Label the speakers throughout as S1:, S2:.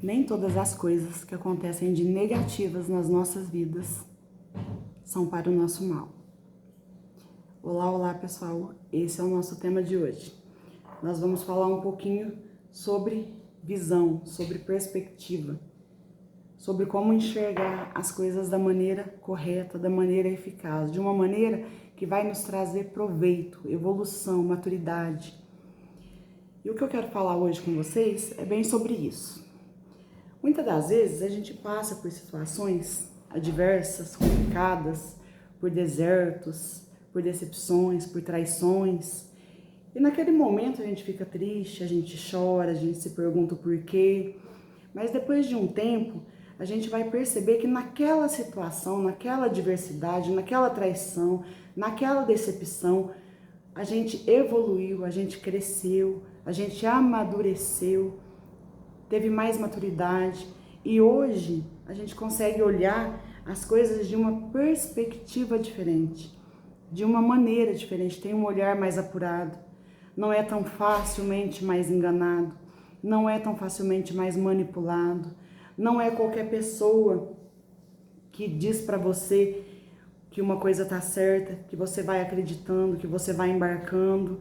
S1: Nem todas as coisas que acontecem de negativas nas nossas vidas são para o nosso mal. Olá, olá pessoal, esse é o nosso tema de hoje. Nós vamos falar um pouquinho sobre visão, sobre perspectiva, sobre como enxergar as coisas da maneira correta, da maneira eficaz, de uma maneira que vai nos trazer proveito, evolução, maturidade. E o que eu quero falar hoje com vocês é bem sobre isso. Muitas das vezes a gente passa por situações adversas, complicadas, por desertos, por decepções, por traições. E naquele momento a gente fica triste, a gente chora, a gente se pergunta o porquê. Mas depois de um tempo, a gente vai perceber que naquela situação, naquela adversidade, naquela traição, naquela decepção, a gente evoluiu, a gente cresceu, a gente amadureceu, teve mais maturidade e hoje a gente consegue olhar as coisas de uma perspectiva diferente, de uma maneira diferente, tem um olhar mais apurado, não é tão facilmente mais enganado, não é tão facilmente mais manipulado, não é qualquer pessoa que diz para você que uma coisa tá certa, que você vai acreditando, que você vai embarcando,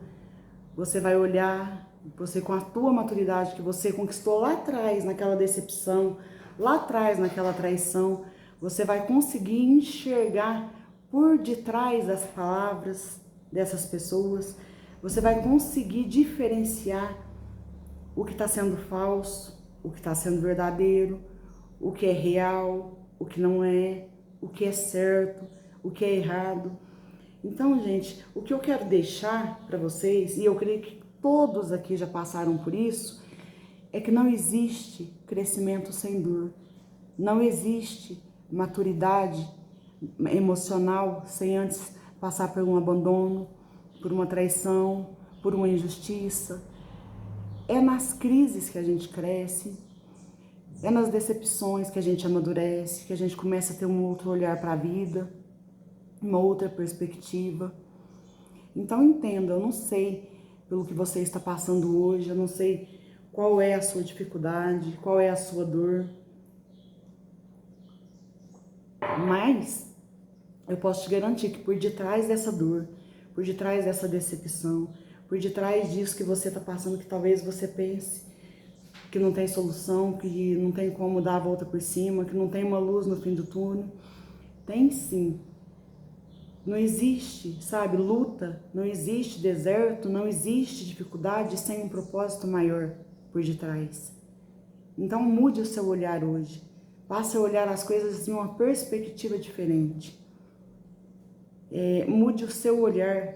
S1: você vai olhar, você com a tua maturidade que você conquistou lá atrás, naquela decepção, lá atrás, naquela traição, você vai conseguir enxergar por detrás das palavras dessas pessoas, você vai conseguir diferenciar o que está sendo falso, o que está sendo verdadeiro, o que é real, o que não é, o que é certo, o que é errado. Então, gente, o que eu quero deixar para vocês, e eu creio que todos aqui já passaram por isso, é que não existe crescimento sem dor. Não existe maturidade emocional sem antes passar por um abandono, por uma traição, por uma injustiça. É nas crises que a gente cresce, é nas decepções que a gente amadurece, que a gente começa a ter um outro olhar para a vida, uma outra perspectiva. Então entenda, eu não sei pelo que você está passando hoje, eu não sei qual é a sua dificuldade, qual é a sua dor, mas eu posso te garantir que por detrás dessa dor, por detrás dessa decepção, por detrás disso que você está passando, que talvez você pense que não tem solução, que não tem como dar a volta por cima, que não tem uma luz no fim do túnel, tem sim. Não existe, sabe, luta, não existe deserto, não existe dificuldade sem um propósito maior por detrás. Então mude o seu olhar hoje, passe a olhar as coisas de uma perspectiva diferente. Mude o seu olhar,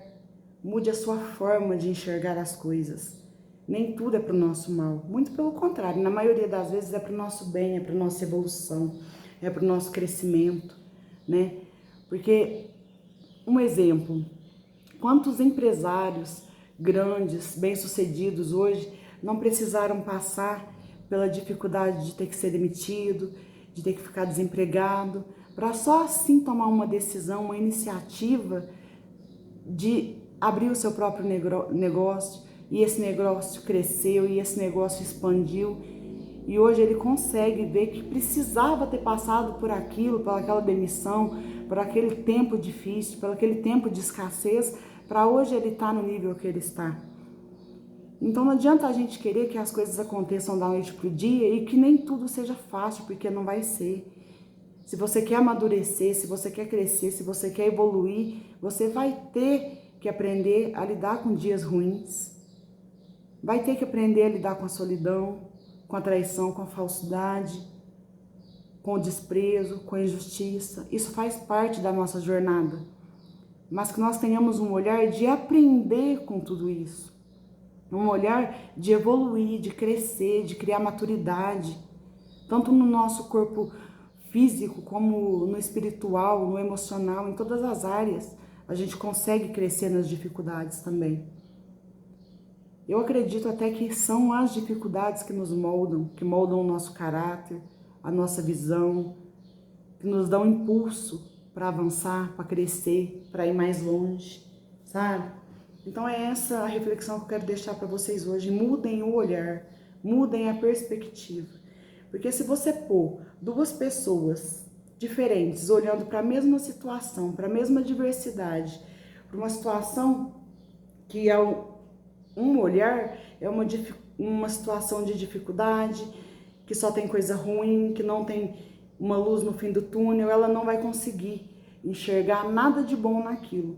S1: mude a sua forma de enxergar as coisas. Nem tudo é para o nosso mal, muito pelo contrário, na maioria das vezes é para o nosso bem, é para a nossa evolução, é para o nosso crescimento, né? Porque um exemplo, quantos empresários grandes, bem-sucedidos hoje não precisaram passar pela dificuldade de ter que ser demitido, de ter que ficar desempregado, para só assim tomar uma decisão, uma iniciativa de abrir o seu próprio negócio, e esse negócio cresceu, e esse negócio expandiu, e hoje ele consegue ver que precisava ter passado por aquilo, por aquela demissão, por aquele tempo difícil, por aquele tempo de escassez, para hoje ele estar no nível que ele está. Então não adianta a gente querer que as coisas aconteçam da noite para o dia e que nem tudo seja fácil, porque não vai ser. Se você quer amadurecer, se você quer crescer, se você quer evoluir, você vai ter que aprender a lidar com dias ruins. Vai ter que aprender a lidar com a solidão, com a traição, com a falsidade, com o desprezo, com a injustiça. Isso faz parte da nossa jornada. Mas que nós tenhamos um olhar de aprender com tudo isso. Um olhar de evoluir, de crescer, de criar maturidade. Tanto no nosso corpo físico, como no espiritual, no emocional, em todas as áreas. A gente consegue crescer nas dificuldades também. Eu acredito até que são as dificuldades que nos moldam, que moldam o nosso caráter, a nossa visão, que nos dão impulso para avançar, para crescer, para ir mais longe, sabe? Então é essa a reflexão que eu quero deixar para vocês hoje. Mudem o olhar, mudem a perspectiva. Porque se você pôr duas pessoas diferentes olhando para a mesma situação, para a mesma diversidade, para uma situação que é um olhar, é uma situação de dificuldade, que só tem coisa ruim, que não tem uma luz no fim do túnel, ela não vai conseguir enxergar nada de bom naquilo.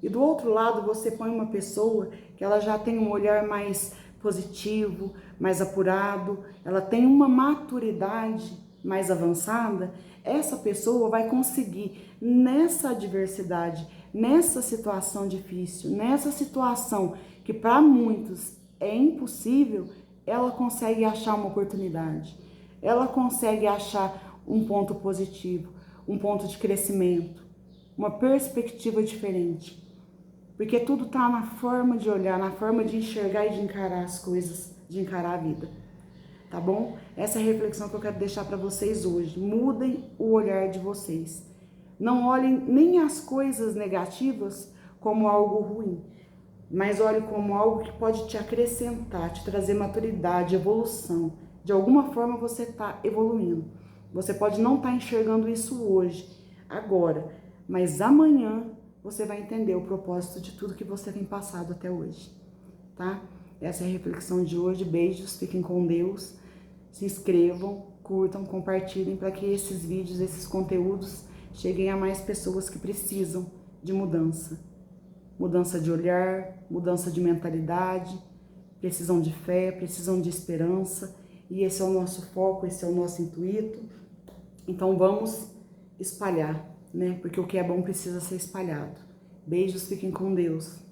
S1: E do outro lado, você põe uma pessoa que ela já tem um olhar mais positivo, mais apurado, ela tem uma maturidade mais avançada, essa pessoa vai conseguir, nessa adversidade, nessa situação difícil, nessa situação que para muitos é impossível, ela consegue achar uma oportunidade, ela consegue achar um ponto positivo, um ponto de crescimento, uma perspectiva diferente. Porque tudo está na forma de olhar, na forma de enxergar e de encarar as coisas, de encarar a vida. Tá bom? Essa é a reflexão que eu quero deixar para vocês hoje. Mudem o olhar de vocês. Não olhem nem as coisas negativas como algo ruim, mas olhem como algo que pode te acrescentar, te trazer maturidade, evolução. De alguma forma você está evoluindo. Você pode não estar enxergando isso hoje, agora, mas amanhã você vai entender o propósito de tudo que você tem passado até hoje, tá? Essa é a reflexão de hoje. Beijos, fiquem com Deus. Se inscrevam, curtam, compartilhem para que esses vídeos, esses conteúdos cheguem a mais pessoas que precisam de mudança. Mudança de olhar, mudança de mentalidade, precisam de fé, precisam de esperança. E esse é o nosso foco, esse é o nosso intuito. Então vamos espalhar, né? Porque o que é bom precisa ser espalhado. Beijos, fiquem com Deus.